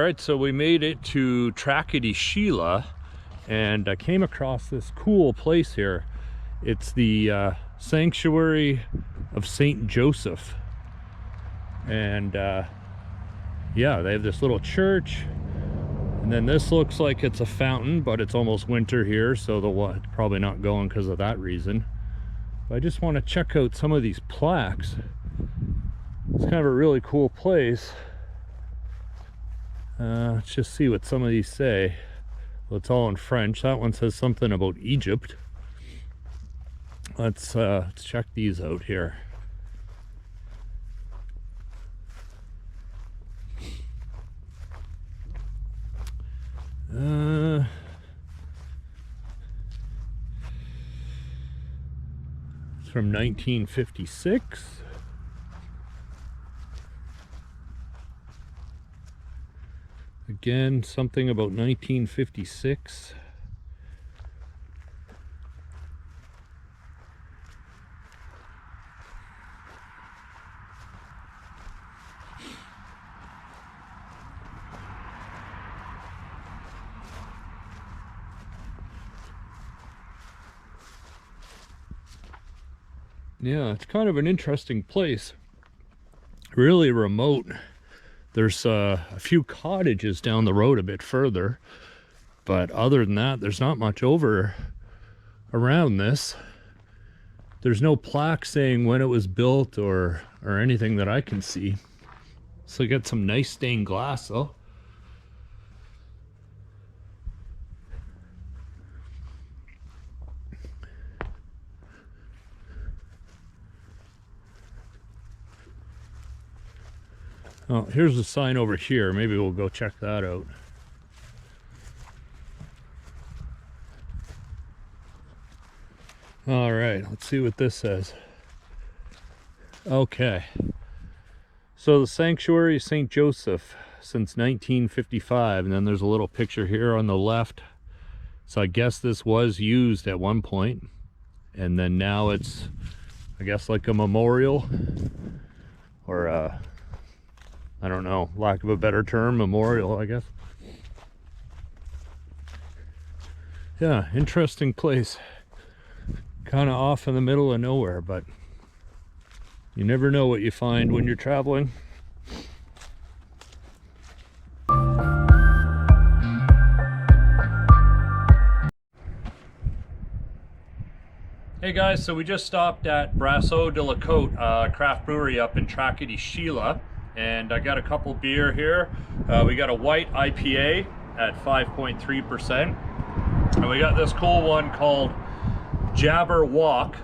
Alright, so we made it to Tracadie-Shelia, and I came across this cool place here. It's the Sanctuaire of Saint Joseph. And yeah, they have this little church. And then this looks like it's a fountain, but it's almost winter here, so the probably not going because of that reason. But I just want to check out some of these plaques. It's kind of a really cool place. Let's just see what some of these say. Well, it's all in French. That one says something about Egypt. Let's check these out here. It's from 1956. Again, something about 1956. Yeah, it's kind of an interesting place. Really remote. There's a few cottages down the road a bit further, but other than that, there's not much over around this. There's no plaque saying when it was built or anything that I can see. So you got some nice stained glass though. Oh, here's the sign over here. Maybe we'll go check that out. All right, let's see what this says. Okay. So the Sanctuaire Saint Joseph since 1955, and then there's a little picture here on the left. So I guess this was used at one point, and then now it's, I guess, like a memorial, or I don't know, lack of a better term, memorial, I guess. Yeah, interesting place. Kind of off in the middle of nowhere, but you never know what you find when you're traveling. Hey guys, so we just stopped at Brasso de la Cote, craft brewery up in Tracadie-Shelia. And I got a couple beer here. We got a white IPA at 5.3%. And we got this cool one called Jabber Walk.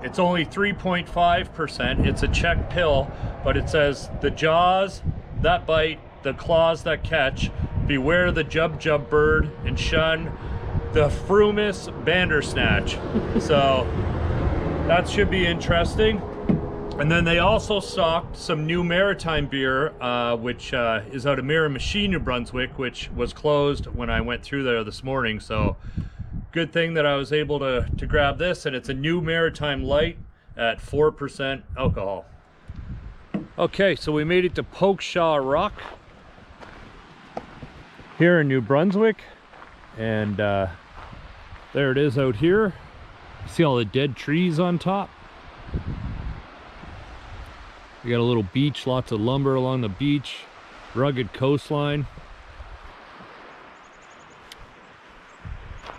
It's only 3.5%. It's a Czech pill, but it says, the jaws that bite, the claws that catch, beware the jub bird, and shun the frumis bandersnatch. So that should be interesting. And then they also stocked some new maritime beer, which is out of Miramichi, New Brunswick, which was closed when I went through there this morning. So good thing that I was able to grab this, and it's a new maritime light at 4% alcohol. Okay, so we made it to Pokeshaw Rock here in New Brunswick, and there it is out here. See all the dead trees on top? We got a little beach, lots of lumber along the beach, rugged coastline.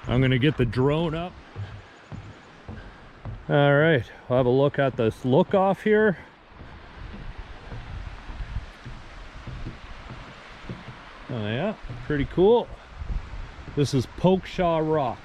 I'm gonna get the drone up. All right, we'll have a look at this look off here. Oh yeah, pretty cool. This is Pokeshaw Rock.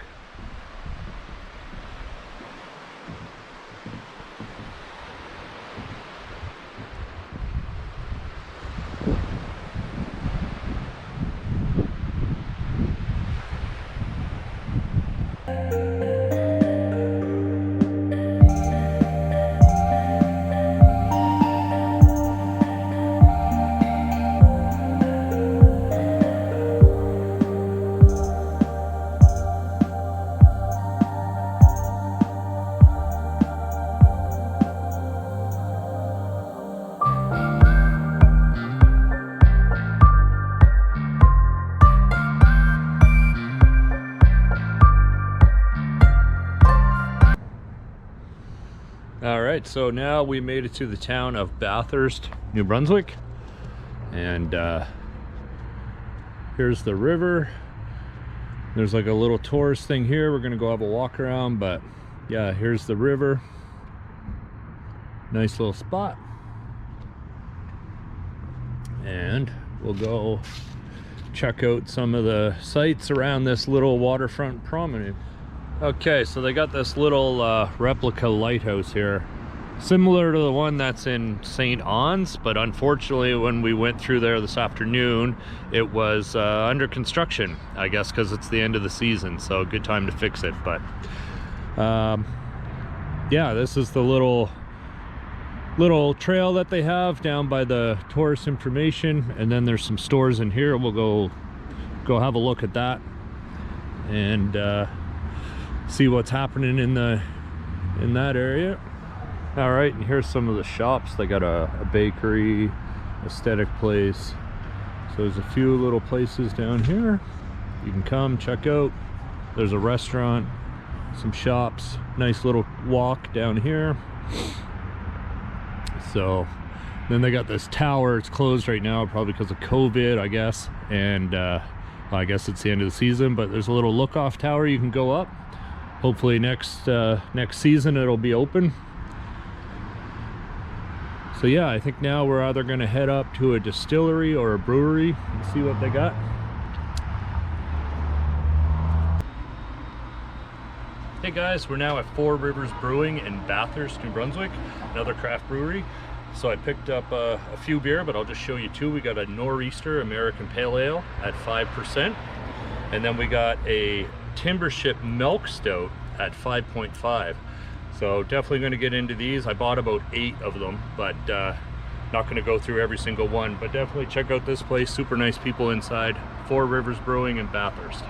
right, so now we made it to the town of Bathurst, New Brunswick, and here's the river. There's like a little tourist thing here. We're gonna go have a walk around, but yeah, here's the river. Nice little spot. And we'll go check out some of the sights around this little waterfront promenade. Okay, so they got this little replica lighthouse here, similar to the one that's in St. Anne's, but unfortunately when we went through there this afternoon, it was under construction, I guess because it's the end of the season, so good time to fix it. But yeah, this is the little trail that they have down by the tourist information, and then there's some stores in here. We'll go have a look at that and see what's happening in that area. All right, and here's some of the shops. They got a bakery, aesthetic place. So there's a few little places down here you can come check out. There's a restaurant, some shops, nice little walk down here. So then they got this tower. It's closed right now probably because of COVID, I guess, and I guess it's the end of the season, but there's a little look-off tower you can go up. Hopefully next season it'll be open. So yeah, I think now we're either going to head up to a distillery or a brewery and see what they got. Hey guys, we're now at Four Rivers Brewing in Bathurst, New Brunswick, another craft brewery. So I picked up a few beer, but I'll just show you two. We got a Nor'easter American Pale Ale at 5%, and then we got a Timbership Milk Stout at 5.5. So definitely going to get into these. I bought about 8 of them, but not going to go through every single one. But definitely check out this place. Super nice people inside. Four Rivers Brewing in Bathurst.